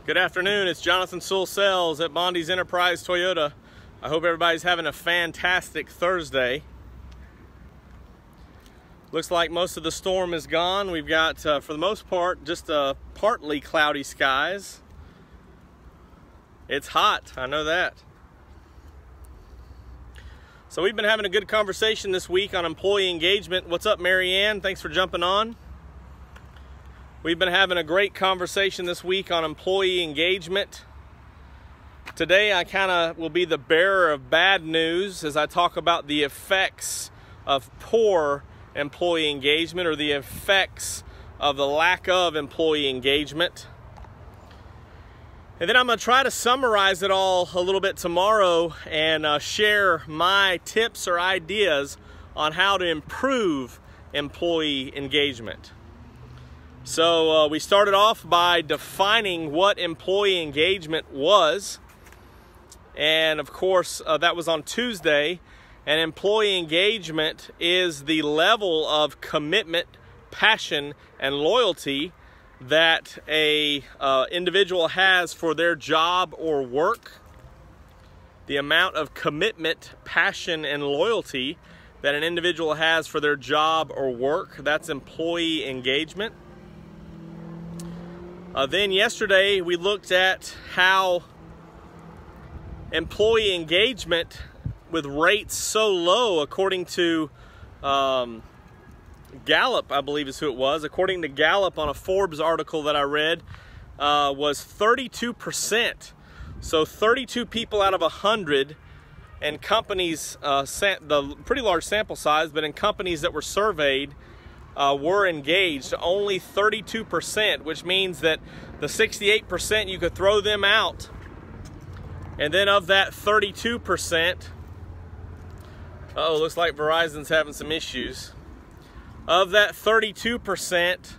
Good afternoon, it's Jonathan Sewell Sales at Bondi's Enterprise Toyota. I hope everybody's having a fantastic Thursday. Looks like most of the storm is gone. We've got, for the most part, just partly cloudy skies. It's hot, I know that. So we've been having a good conversation this week on employee engagement. What's up, Marianne? Thanks for jumping on. We've been having a great conversation this week on employee engagement. Today I kind of will be the bearer of bad news as I talk about the effects of poor employee engagement, or the effects of the lack of employee engagement. And then I'm going to try to summarize it all a little bit tomorrow and share my tips or ideas on how to improve employee engagement. So we started off by defining what employee engagement was. And of course, that was on Tuesday. And employee engagement is the level of commitment, passion, and loyalty that a individual has for their job or work. The amount of commitment, passion, and loyalty that an individual has for their job or work, that's employee engagement. Then yesterday we looked at how employee engagement with rates so low, according to Gallup, I believe is who it was. According to Gallup, on a Forbes article that I read, was 32%. So 32 people out of 100, and companies, the pretty large sample size, but in companies that were surveyed, were engaged. Only 32%, which means that the 68%, you could throw them out. And then of that 32%, looks like Verizon's having some issues. Of that 32%,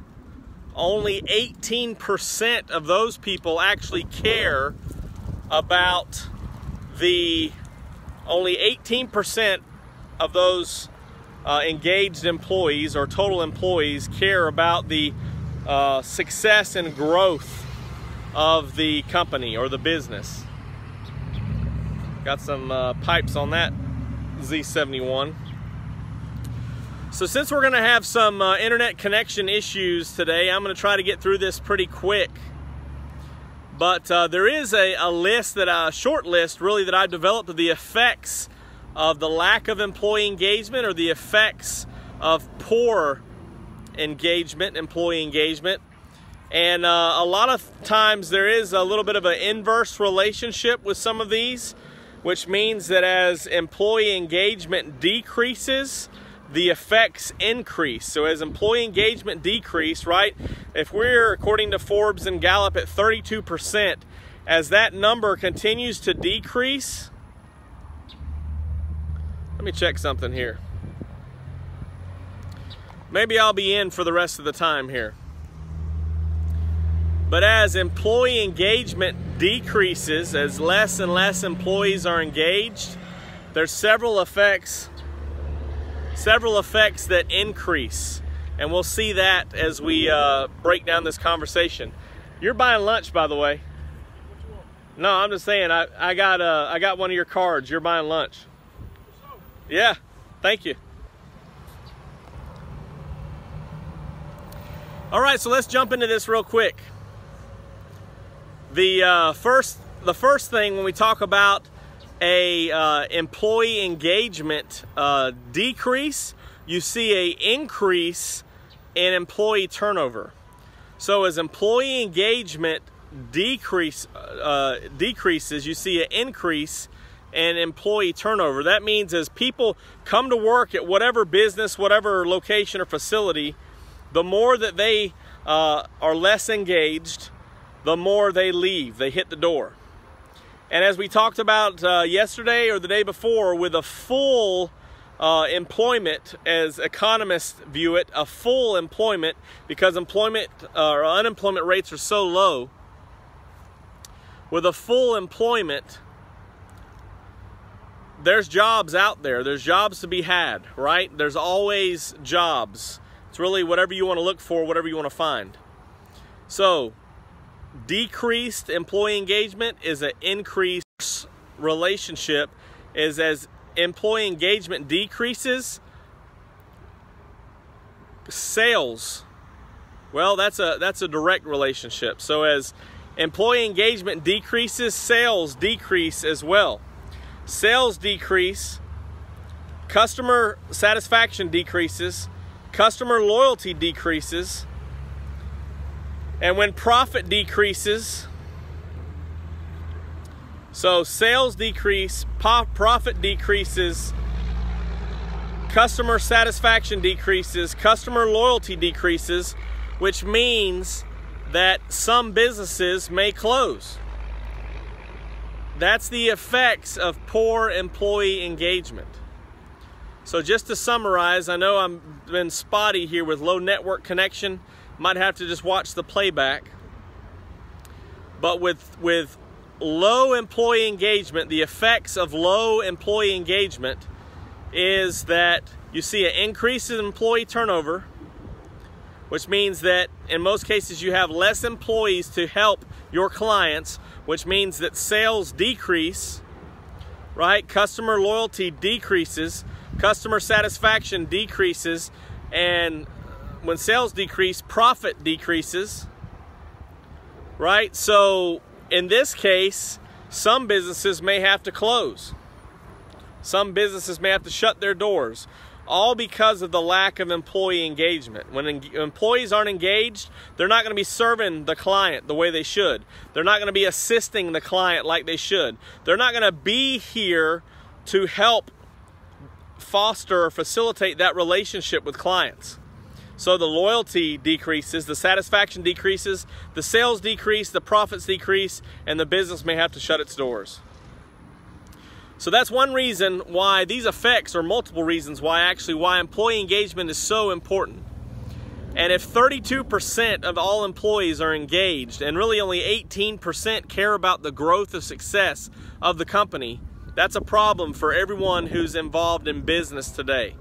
only 18% of those people actually care about only 18% of those engaged employees or total employees care about the success and growth of the company or the business. Got some pipes on that Z71. So since we're going to have some internet connection issues today, I'm going to try to get through this pretty quick. But there is a list, a short list really, that I've developed of the effects of the lack of employee engagement, or the effects of poor engagement, employee engagement. And a lot of times there is a little bit of an inverse relationship with some of these, which means that as employee engagement decreases, the effects increase. So as employee engagement decrease, right, if we're, according to Forbes and Gallup, at 32%, as that number continues to decrease, let me check something here. Maybe I'll be in for the rest of the time here. But as employee engagement decreases, as less and less employees are engaged, there's several effects that increase. And we'll see that as we break down this conversation. You're buying lunch, by the way. No, I'm just saying, I got one of your cards. You're buying lunch. Yeah, thank you. All right, so let's jump into this real quick. The first thing when we talk about a employee engagement decrease, you see an increase in employee turnover. So as employee engagement decreases, you see an increase in employee turnover. That means as people come to work at whatever business, whatever location or facility, the more that they are less engaged, the more they leave, they hit the door. And as we talked about yesterday or the day before, with a full employment, as economists view it, a full employment, because employment or unemployment rates are so low, with a full employment, there's jobs out there. There's jobs to be had, right? There's always jobs. It's really whatever you want to look for, whatever you want to find. So decreased employee engagement is an increased relationship. Is as employee engagement decreases, sales, well, that's a direct relationship. So as employee engagement decreases, sales decrease as well. Sales decrease, customer satisfaction decreases, customer loyalty decreases, and when profit decreases, so sales decrease, profit decreases, customer satisfaction decreases, customer loyalty decreases, which means that some businesses may close. That's the effects of poor employee engagement. So just to summarize, I know I've been spotty here with low network connection. Might have to just watch the playback. But with low employee engagement, the effects of low employee engagement is that you see an increase in employee turnover, which means that in most cases you have less employees to help your clients, which means that sales decrease, right? Customer loyalty decreases, customer satisfaction decreases, and when sales decrease, profit decreases, right? So in this case, some businesses may have to close. Some businesses may have to shut their doors, all because of the lack of employee engagement. When employees aren't engaged, they're not going to be serving the client the way they should. They're not going to be assisting the client like they should. They're not going to be here to help foster or facilitate that relationship with clients. So the loyalty decreases, the satisfaction decreases, the sales decrease, the profits decrease, and the business may have to shut its doors. So that's one reason why these effects, or multiple reasons why employee engagement is so important. And if 32% of all employees are engaged and really only 18% care about the growth or success of the company, that's a problem for everyone who's involved in business today.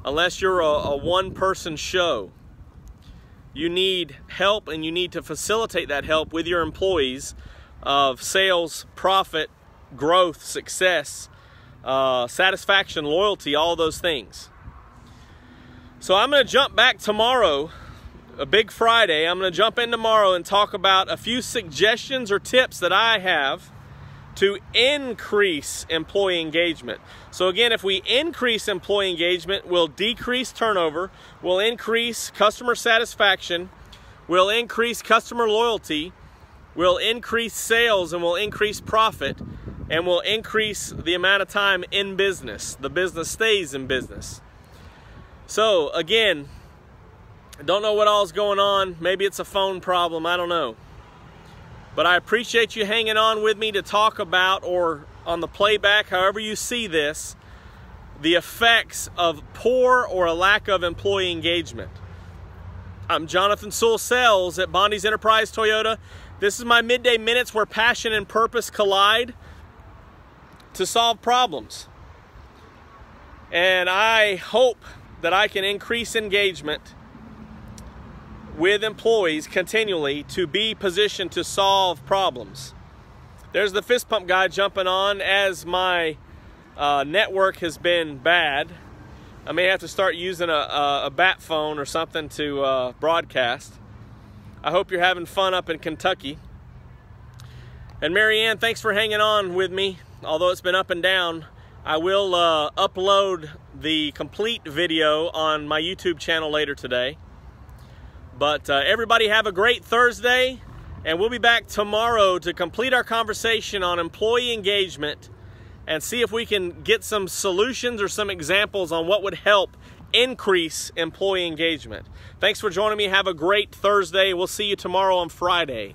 Unless you're a one-person show, you need help, and you need to facilitate that help with your employees of sales, profit, growth, success, satisfaction, loyalty, all those things. So I'm going to jump back tomorrow, a big Friday. I'm going to jump in tomorrow and talk about a few suggestions or tips that I have to increase employee engagement. So again, if we increase employee engagement, we'll decrease turnover, we'll increase customer satisfaction, we'll increase customer loyalty, we'll increase sales, and we'll increase profit, and we'll increase the amount of time in business. The business stays in business. So again, I don't know what all's going on. Maybe it's a phone problem, I don't know. But I appreciate you hanging on with me to talk about, or on the playback, however you see this, the effects of poor or a lack of employee engagement. I'm Jonathan Sewell, sales at Bondi's Enterprise Toyota. This is my Midday Minutes where passion and purpose collide to solve problems. And I hope that I can increase engagement with employees continually to be positioned to solve problems. There's the fist pump guy jumping on as my network has been bad. I may have to start using a bat phone or something to broadcast. I hope you're having fun up in Kentucky. And Marianne, thanks for hanging on with me. Although it's been up and down, I will upload the complete video on my YouTube channel later today. But everybody have a great Thursday, and we'll be back tomorrow to complete our conversation on employee engagement and see if we can get some solutions or some examples on what would help increase employee engagement. Thanks for joining me. Have a great Thursday. We'll see you tomorrow on Friday.